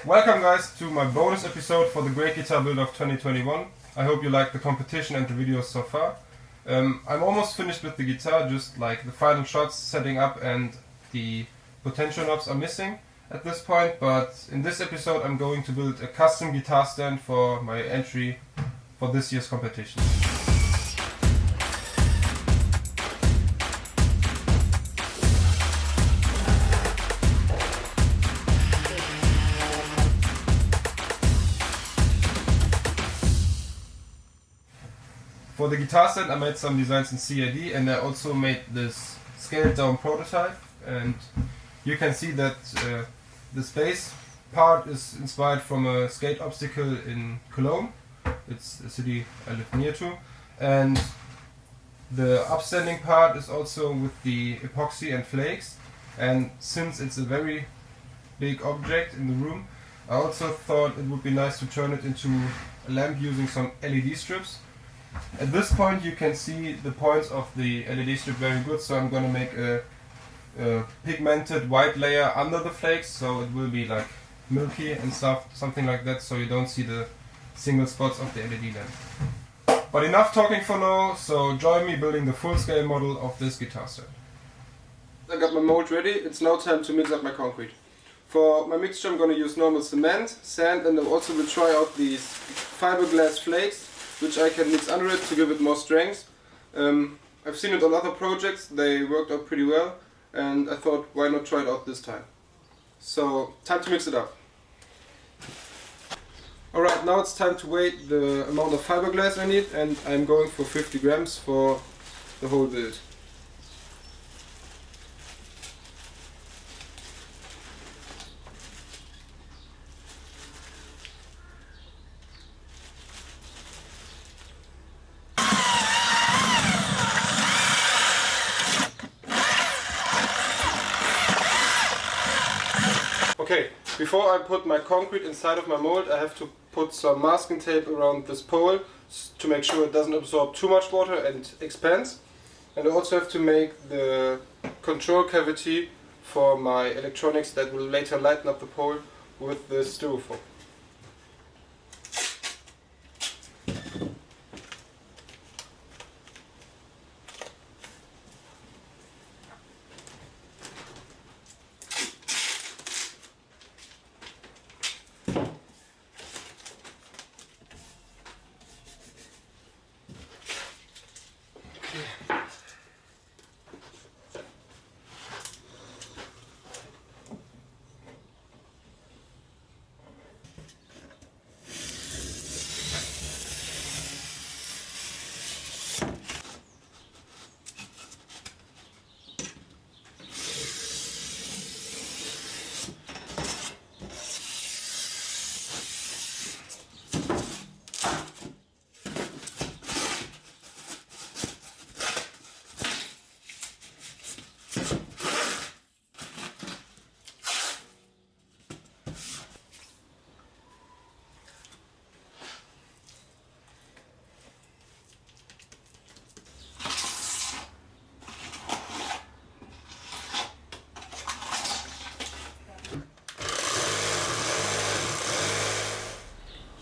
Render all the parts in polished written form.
Welcome guys to my bonus episode for the Great Guitar Buildoff 2021. I hope you like the competition and the videos so far. I'm almost finished with the guitar, just like the final shots, setting up, and the potential knobs are missing at this point, but in this episode I'm going to build a custom guitar stand for my entry for this year's competition. For the guitar stand I made some designs in CAD, and I also made this scaled down prototype, and you can see that this bass part is inspired from a skate obstacle in Cologne. It's a city I live near to, and the upstanding part is also with the epoxy and flakes, and since it's a very big object in the room, I also thought it would be nice to turn it into a lamp using some LED strips. At this point you can see the points of the LED strip very good, so I'm gonna make a pigmented white layer under the flakes, so it will be like milky and stuff, something like that, so you don't see the single spots of the LED lamp. But enough talking for now, so join me building the full scale model of this guitar stand. I got my mold ready, it's now time to mix up my concrete. For my mixture I'm gonna use normal cement, sand, and I also will try out these fiberglass flakes, which I can mix under it to give it more strength. I've seen it on other projects, they worked out pretty well, and I thought why not try it out this time. So time to mix it up. Alright, now it's time to weigh the amount of fiberglass I need, and I'm going for 50 grams for the whole build. Okay, before I put my concrete inside of my mold, I have to put some masking tape around this pole to make sure it doesn't absorb too much water and expands. And I also have to make the control cavity for my electronics that will later lighten up the pole with the styrofoam.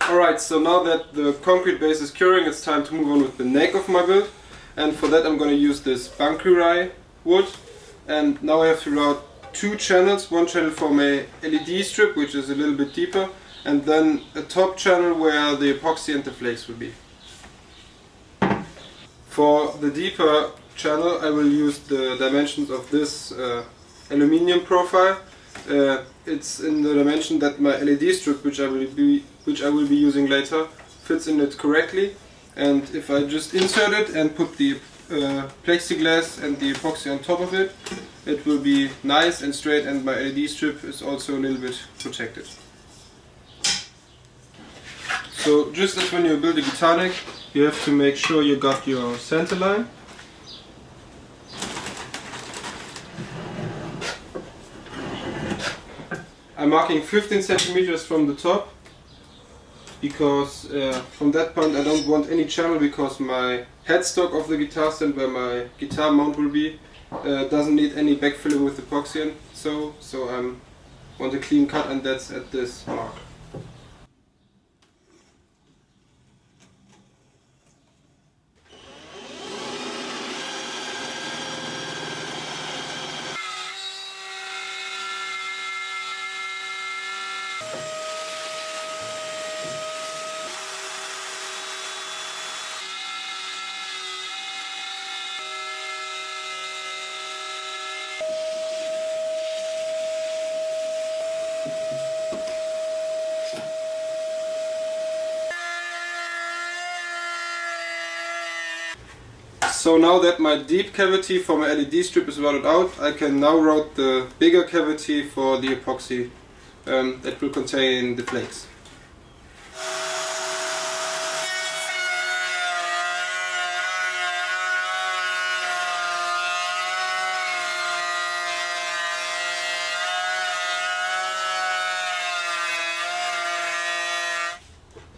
Alright, so now that the concrete base is curing, it's time to move on with the neck of my build. And for that I'm going to use this Bauserie wood. And now I have to route two channels, one channel for my LED strip, which is a little bit deeper, and then a top channel where the epoxy and the flakes will be. For the deeper channel I will use the dimensions of this aluminium profile. It's in the dimension that my LED strip, which I will be using later, fits in it correctly. And if I just insert it and put the plexiglass and the epoxy on top of it, it will be nice and straight, and my LED strip is also a little bit protected. So just as when you build a guitar neck, you have to make sure you got your center line. I'm marking 15 centimeters from the top, because from that point I don't want any channel, because my headstock of the guitar stand where my guitar mount will be doesn't need any backfilling with epoxy, and so I'm want a clean cut, and that's at this mark. So now that my deep cavity for my LED strip is routed out, I can now route the bigger cavity for the epoxy that will contain the flakes.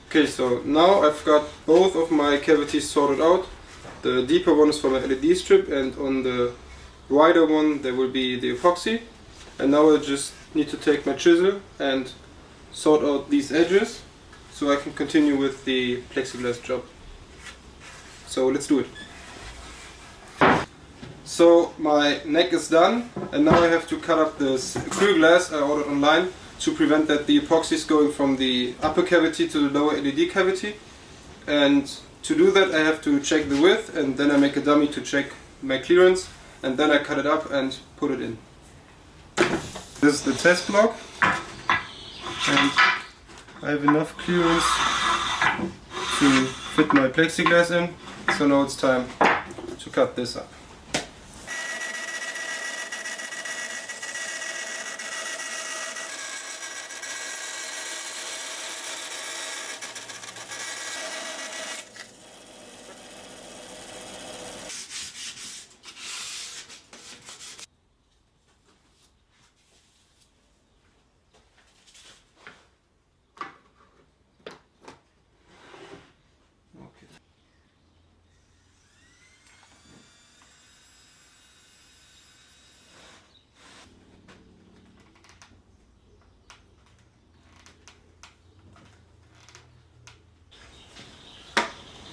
Okay, so now I've got both of my cavities sorted out. The deeper one is for my LED strip, and on the wider one there will be the epoxy. And now I just need to take my chisel and sort out these edges so I can continue with the plexiglass job. So let's do it. So my neck is done, and now I have to cut up this acrylic glass I ordered online to prevent that the epoxy is going from the upper cavity to the lower LED cavity. And to do that I have to check the width, and then I make a dummy to check my clearance, and then I cut it up and put it in. This is the test block, and I have enough clearance to fit my plexiglass in, so now it's time to cut this up.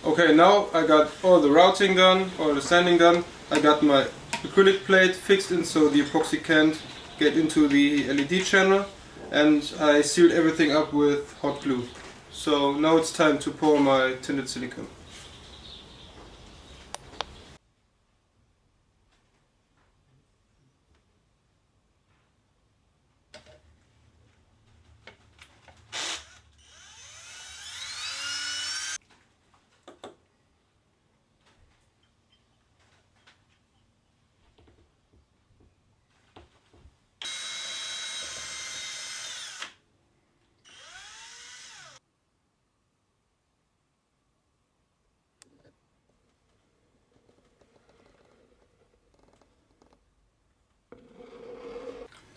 Okay, now I got all the routing done, all the sanding done. I got my acrylic plate fixed in so the epoxy can't get into the LED channel, and I sealed everything up with hot glue. So now it's time to pour my tinted silicone.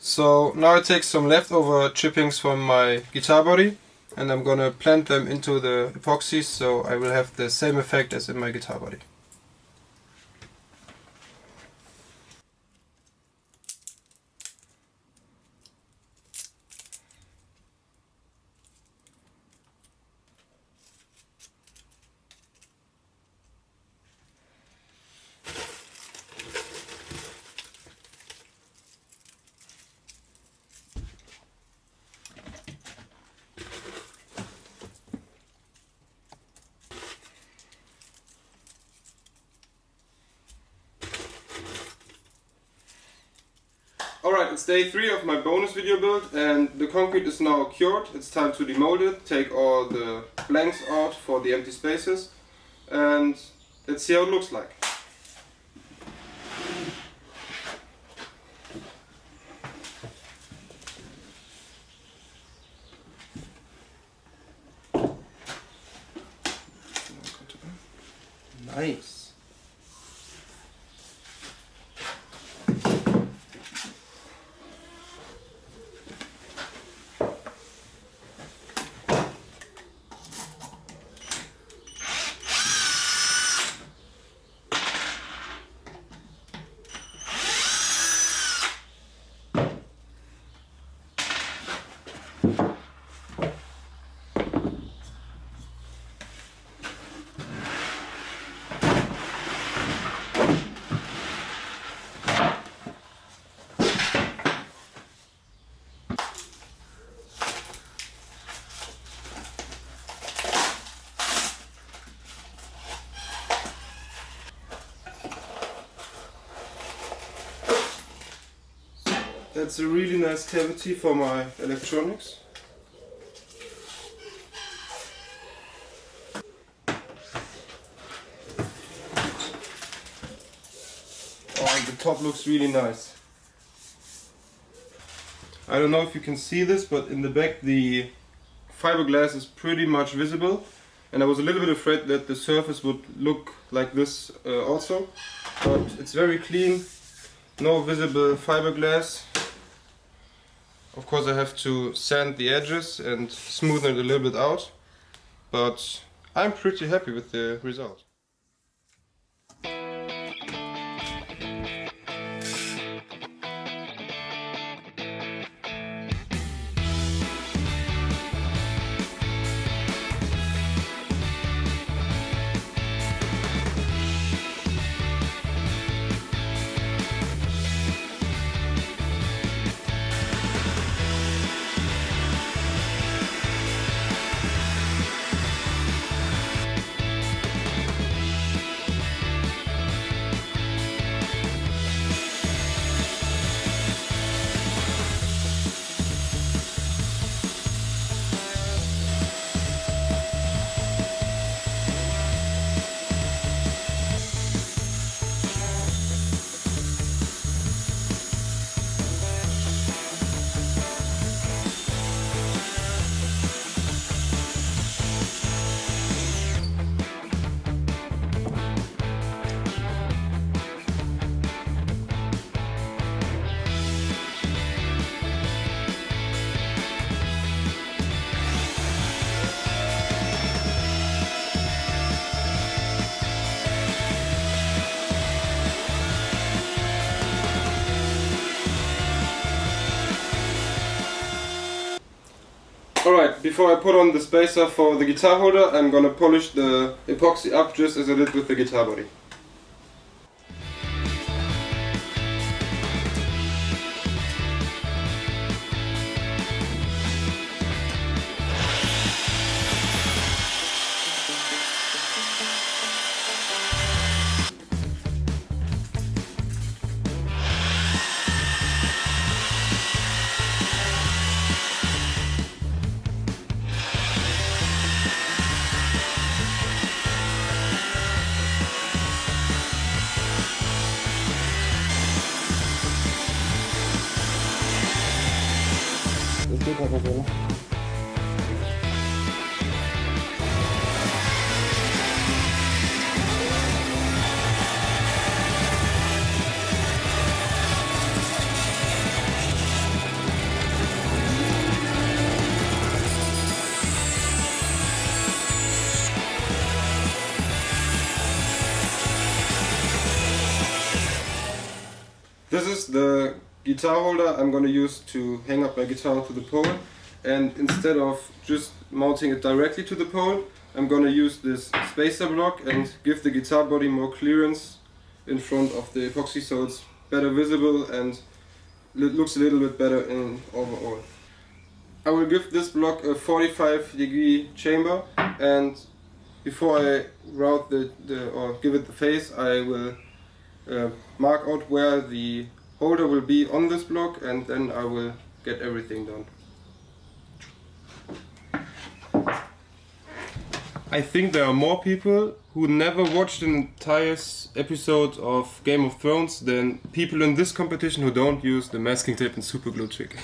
So now I take some leftover chippings from my guitar body, and I'm gonna plant them into the epoxy so I will have the same effect as in my guitar body. Alright, it's day 3 of my bonus video build, and the concrete is now cured. It's time to demold it, take all the blanks out for the empty spaces, and let's see how it looks like. Nice. That's a really nice cavity for my electronics. Oh, and the top looks really nice. I don't know if you can see this, but in the back the fiberglass is pretty much visible, and I was a little bit afraid that the surface would look like this also, but it's very clean, no visible fiberglass. Of course I have to sand the edges and smoothen it a little bit out, but I'm pretty happy with the result. Alright, before I put on the spacer for the guitar holder, I'm gonna polish the epoxy up just as I did with the guitar body. Das geht aber so, ne? This is the guitar holder I'm going to use to hang up my guitar to the pole, and instead of just mounting it directly to the pole, I'm going to use this spacer block and give the guitar body more clearance in front of the epoxy so it's better visible and it looks a little bit better in overall. I will give this block a 45-degree chamber, and before I route or give it the face, I will mark out where the holder will be on this block, and then I will get everything done. I think there are more people who never watched an entire episode of Game of Thrones than people in this competition who don't use the masking tape and super glue trick.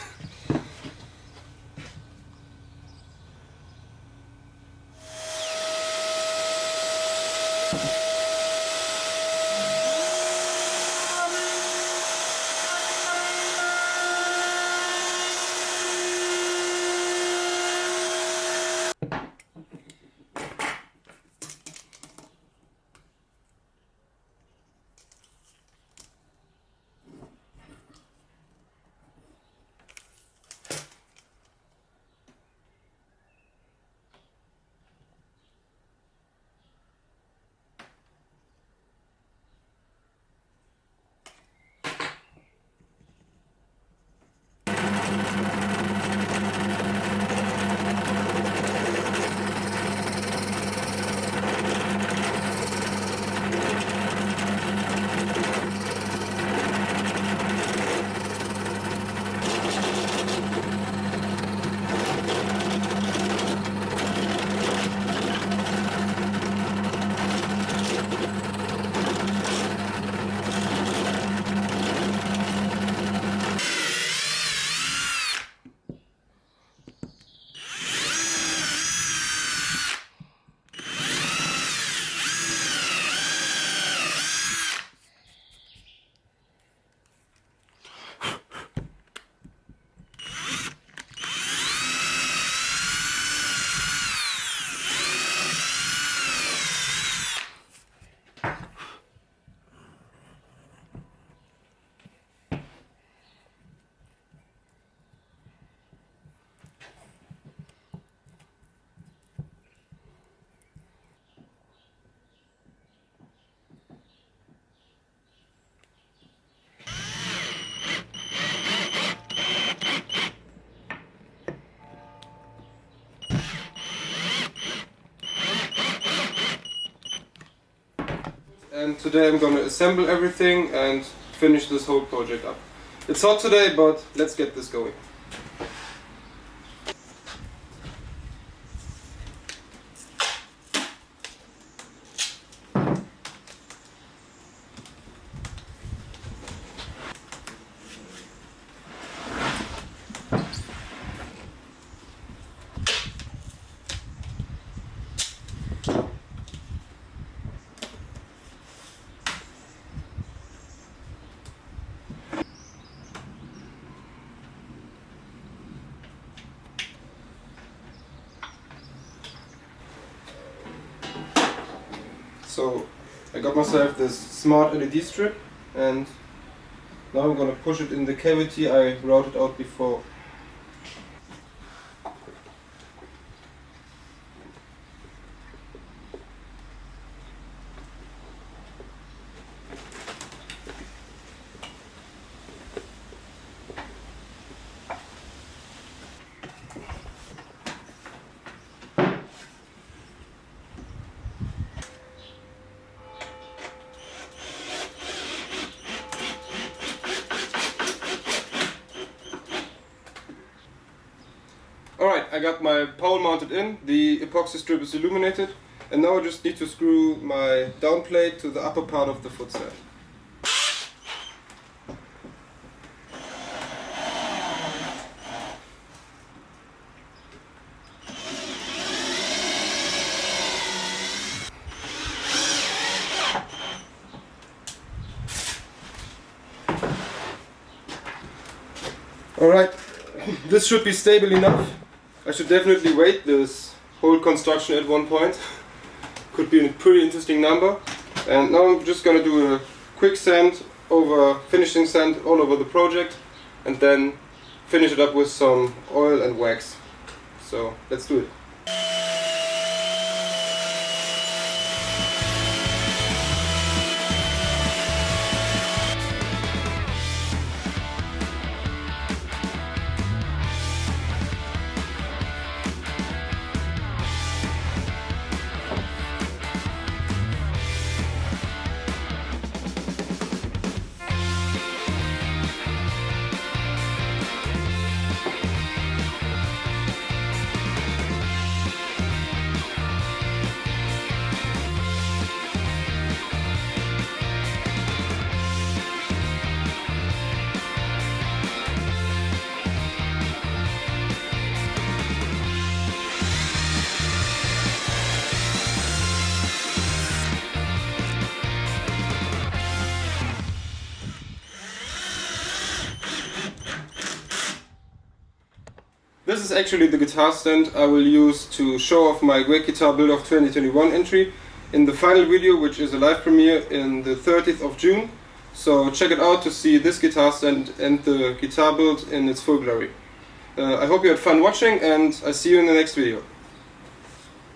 and today I'm gonna assemble everything and finish this whole project up. It's hot today, but let's get this going. So I got myself this smart LED strip, and now I'm gonna push it in the cavity I routed out before. Alright, I got my pole mounted in, the epoxy strip is illuminated, and now I just need to screw my down plate to the upper part of the footstand. Alright, this should be stable enough. I should definitely weight this whole construction at one point. Could be a pretty interesting number. And now I'm just gonna do a quick finishing sand all over the project, and then finish it up with some oil and wax. So let's do it. This is actually the guitar stand I will use to show off my Great Guitar Buildoff 2021 entry in the final video, which is a live premiere in the 30th of June. So check it out to see this guitar stand and the guitar build in its full glory. I hope you had fun watching, and I see you in the next video.